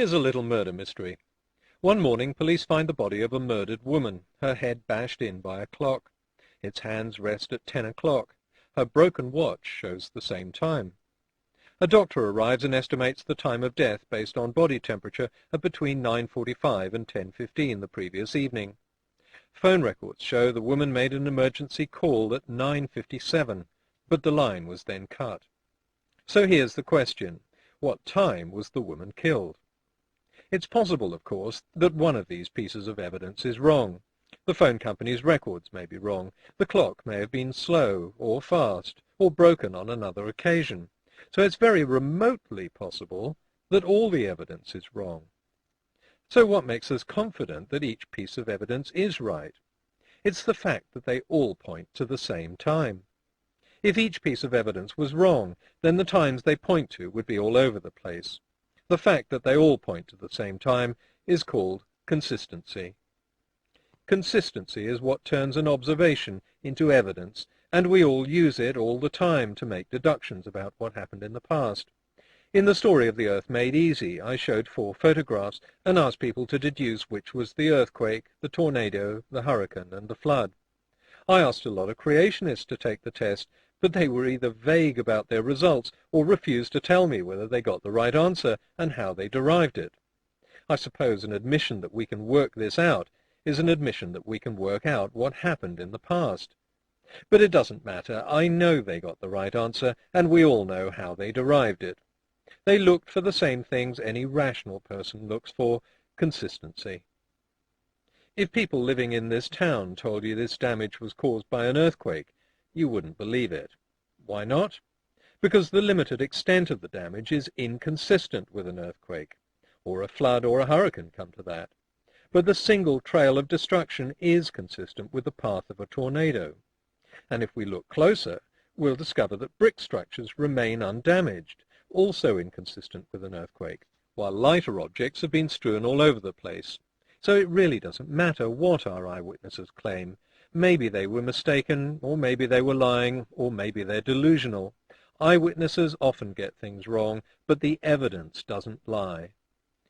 Here's a little murder mystery. One morning, police find the body of a murdered woman, her head bashed in by a clock. Its hands rest at 10 o'clock. Her broken watch shows the same time. A doctor arrives and estimates the time of death based on body temperature at between 9:45 and 10:15 the previous evening. Phone records show the woman made an emergency call at 9:57, but the line was then cut. So here's the question. What time was the woman killed? It's possible, of course, that one of these pieces of evidence is wrong. The phone company's records may be wrong. The clock may have been slow or fast or broken on another occasion. So it's very remotely possible that all the evidence is wrong. So what makes us confident that each piece of evidence is right? It's the fact that they all point to the same time. If each piece of evidence was wrong, then the times they point to would be all over the place. The fact that they all point to the same time is called consistency. Consistency is what turns an observation into evidence, and we all use it all the time to make deductions about what happened in the past. In the story of the Earth Made Easy, I showed 4 photographs and asked people to deduce which was the earthquake, the tornado, the hurricane, and the flood. I asked a lot of creationists to take the test, but they were either vague about their results or refused to tell me whether they got the right answer and how they derived it. I suppose an admission that we can work this out is an admission that we can work out what happened in the past. But it doesn't matter. I know they got the right answer, and we all know how they derived it. They looked for the same things any rational person looks for: consistency. If people living in this town told you this damage was caused by an earthquake, you wouldn't believe it. Why not? Because the limited extent of the damage is inconsistent with an earthquake, or a flood or a hurricane, come to that. But the single trail of destruction is consistent with the path of a tornado. And if we look closer, we'll discover that brick structures remain undamaged, also inconsistent with an earthquake, while lighter objects have been strewn all over the place. So it really doesn't matter what our eyewitnesses claim. Maybe they were mistaken, or maybe they were lying, or maybe they're delusional. Eyewitnesses often get things wrong, but the evidence doesn't lie.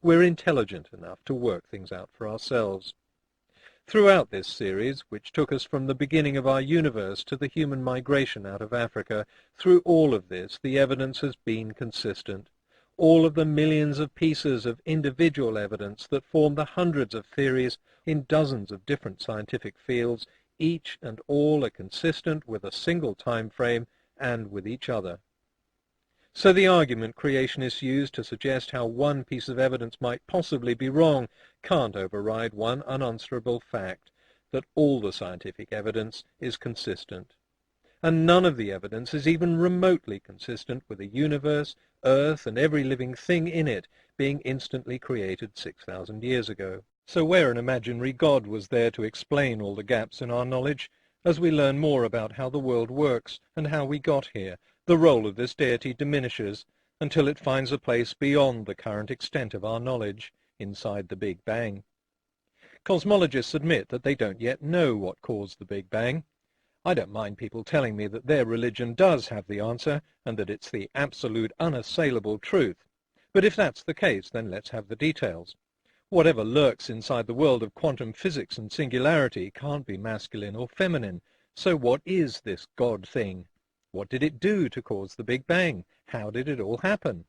We're intelligent enough to work things out for ourselves. Throughout this series, which took us from the beginning of our universe to the human migration out of Africa, through all of this the evidence has been consistent. All of the millions of pieces of individual evidence that form the hundreds of theories in dozens of different scientific fields, each and all are consistent with a single time frame and with each other. So the argument creationists use to suggest how one piece of evidence might possibly be wrong can't override one unanswerable fact, that all the scientific evidence is consistent. And none of the evidence is even remotely consistent with the universe, Earth, and every living thing in it being instantly created 6,000 years ago. So where an imaginary God was there to explain all the gaps in our knowledge, as we learn more about how the world works and how we got here, the role of this deity diminishes until it finds a place beyond the current extent of our knowledge, inside the Big Bang. Cosmologists admit that they don't yet know what caused the Big Bang. I don't mind people telling me that their religion does have the answer and that it's the absolute unassailable truth. But if that's the case, then let's have the details. Whatever lurks inside the world of quantum physics and singularity can't be masculine or feminine. So what is this God thing? What did it do to cause the Big Bang? How did it all happen?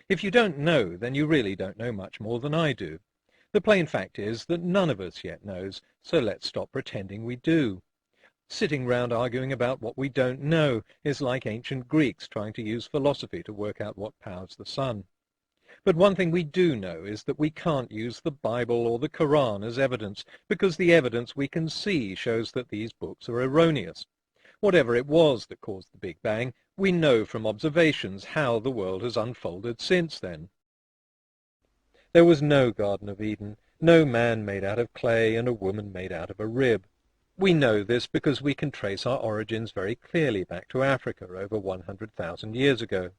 If you don't know, then you really don't know much more than I do. The plain fact is that none of us yet knows, so let's stop pretending we do. Sitting round arguing about what we don't know is like ancient Greeks trying to use philosophy to work out what powers the sun. But one thing we do know is that we can't use the Bible or the Quran as evidence, because the evidence we can see shows that these books are erroneous. Whatever it was that caused the Big Bang, we know from observations how the world has unfolded since then. There was no Garden of Eden, no man made out of clay and a woman made out of a rib. We know this because we can trace our origins very clearly back to Africa over 100,000 years ago.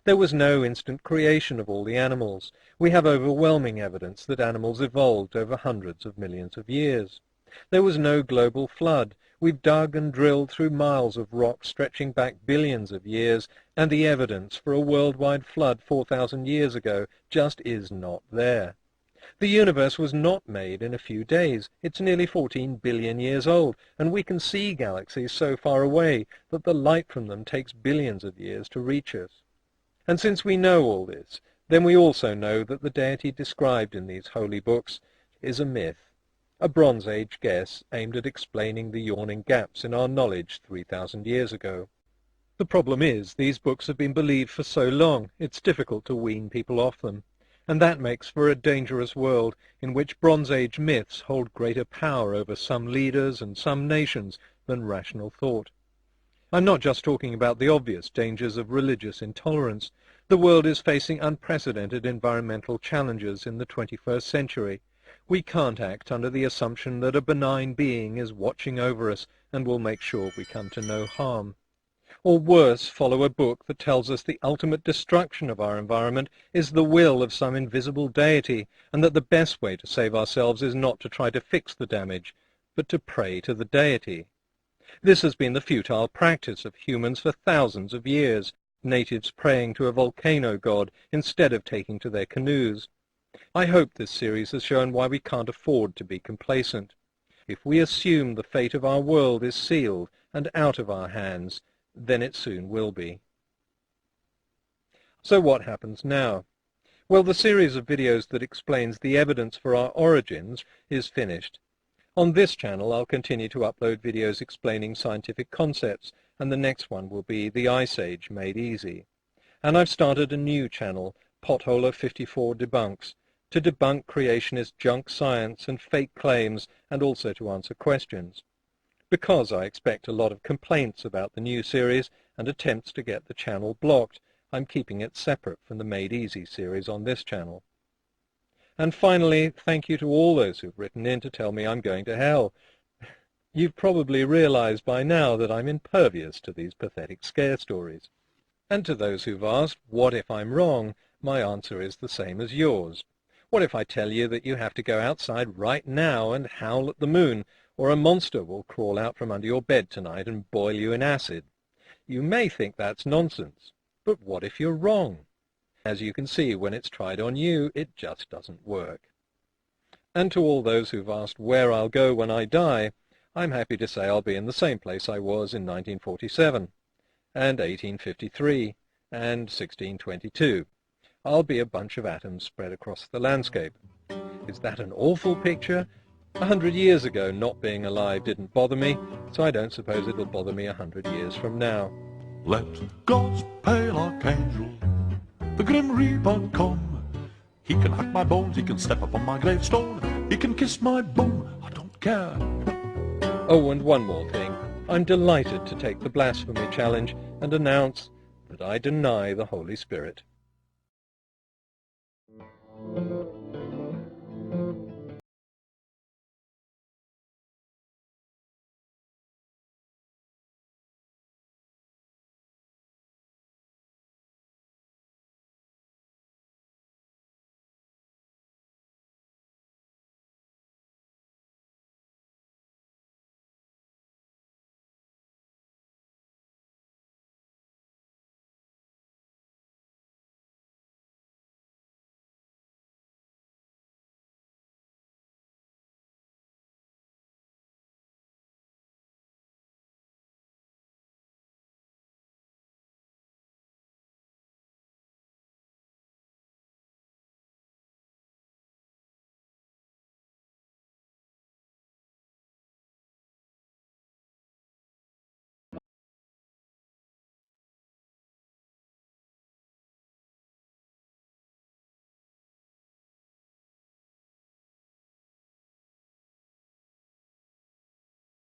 There was no instant creation of all the animals. We have overwhelming evidence that animals evolved over hundreds of millions of years. There was no global flood. We've dug and drilled through miles of rock stretching back billions of years, and the evidence for a worldwide flood 4,000 years ago just is not there. The universe was not made in a few days. It's nearly 14 billion years old, and we can see galaxies so far away that the light from them takes billions of years to reach us. And since we know all this, then we also know that the deity described in these holy books is a myth, a Bronze Age guess aimed at explaining the yawning gaps in our knowledge 3,000 years ago. The problem is, these books have been believed for so long, it's difficult to wean people off them. And that makes for a dangerous world in which Bronze Age myths hold greater power over some leaders and some nations than rational thought. I'm not just talking about the obvious dangers of religious intolerance. The world is facing unprecedented environmental challenges in the 21st century. We can't act under the assumption that a benign being is watching over us and will make sure we come to no harm. Or worse, follow a book that tells us the ultimate destruction of our environment is the will of some invisible deity, and that the best way to save ourselves is not to try to fix the damage, but to pray to the deity. This has been the futile practice of humans for thousands of years, natives praying to a volcano god instead of taking to their canoes. I hope this series has shown why we can't afford to be complacent. If we assume the fate of our world is sealed and out of our hands, then it soon will be. So what happens now? Well, the series of videos that explains the evidence for our origins is finished. On this channel I'll continue to upload videos explaining scientific concepts, and the next one will be the Ice Age made easy. And I've started a new channel, Potholer54 Debunks, to debunk creationist junk science and fake claims, and also to answer questions. Because I expect a lot of complaints about the new series and attempts to get the channel blocked, I'm keeping it separate from the Made Easy series on this channel. And finally, thank you to all those who've written in to tell me I'm going to hell. You've probably realized by now that I'm impervious to these pathetic scare stories. And to those who've asked, what if I'm wrong, my answer is the same as yours. What if I tell you that you have to go outside right now and howl at the moon, or a monster will crawl out from under your bed tonight and boil you in acid? You may think that's nonsense, but what if you're wrong? As you can see, when it's tried on you, it just doesn't work. And to all those who've asked where I'll go when I die, I'm happy to say I'll be in the same place I was in 1947, and 1853, and 1622. I'll be a bunch of atoms spread across the landscape. Is that an awful picture? 100 years ago, not being alive didn't bother me, so I don't suppose it'll bother me 100 years from now. Let God's pale archangel, the grim reaper, come. He can hack my bones, he can step upon my gravestone, he can kiss my bum, I don't care. Oh, and one more thing. I'm delighted to take the blasphemy challenge and announce that I deny the Holy Spirit.